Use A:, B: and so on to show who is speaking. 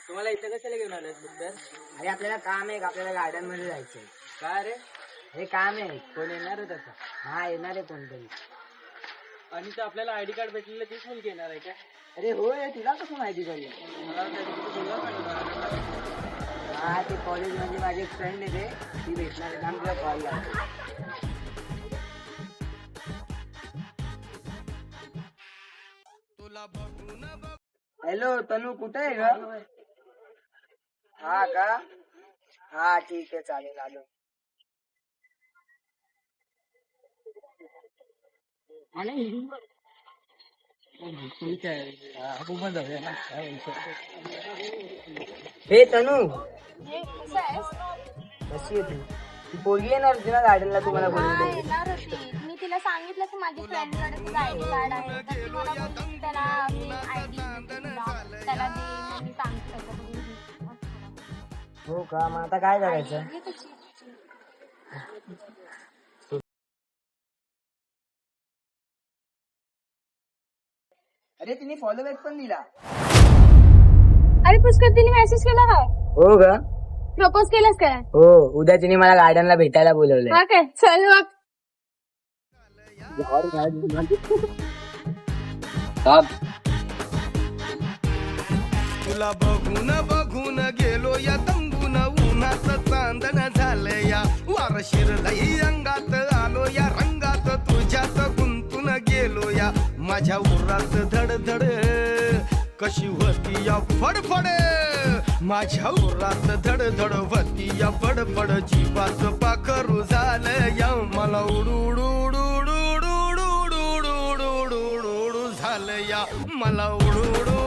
A: तुम्हाला इथं कशाला घेऊन आलं तर?
B: अरे आपल्याला काम आहे, आपल्याला गार्डन मध्ये जायचंय.
A: काय रे?
B: हे काम आहे. कोण येणार आहे तसं? हा येणार आहे कोणतरी.
A: आणि ते आपल्याला आयडी कार्ड भेटलेलं तेच मुलगी येणार आहे का?
B: अरे होय, तुला कसं माहिती पडलं?
A: मला
B: हा ते कॉलेज मध्ये माझी एक फ्रेंड आहे ते, ती भेटणार आहे. थांब तुला कॉल लागतो. हॅलो तनू, कुठे आहे ग? हा का? हा ठीक आहे, चालेल, आलो. हे तनू, कशी आहे तू? ती पोरगी येणार होती ना गार्डनला, तुम्हाला बोलवलं.
C: येणार होती. मी तिला सांगितलं की माझी फ्रेंडकडे तुझं आयडी कार्ड आहे, तर ती मला बोलली की त्याला मी आयडी त्याला दे, मग मी सांगते.
B: हो का? मग आता काय करायचं? अरे तिने फॉलो बॅक पण दिला.
C: अरे पुष्कर, तिने मेसेज केला काय?
B: हो का?
C: प्रपोज केलंस काय?
B: हो, उद्या तिने मला गार्डनला भेटायला बोलवलंय.
C: हा काय, चल मग.
D: तुला बघून बघून गेलो या तंबून, उन्हाच चांदण झालं या, वार शिरलई अंगात आलो या, रंगात तुझ्यात गुंतून गेलो या, माझ्या उरात धडधड कशी होती या फडफड, माझ्या उरात धडधड होती या फडफड, जीवाच पाखरू झालं या, मला उडू उडू उडू उडू उडू उडू उडू उडू उडू उडू झालं या, मला उडू उडू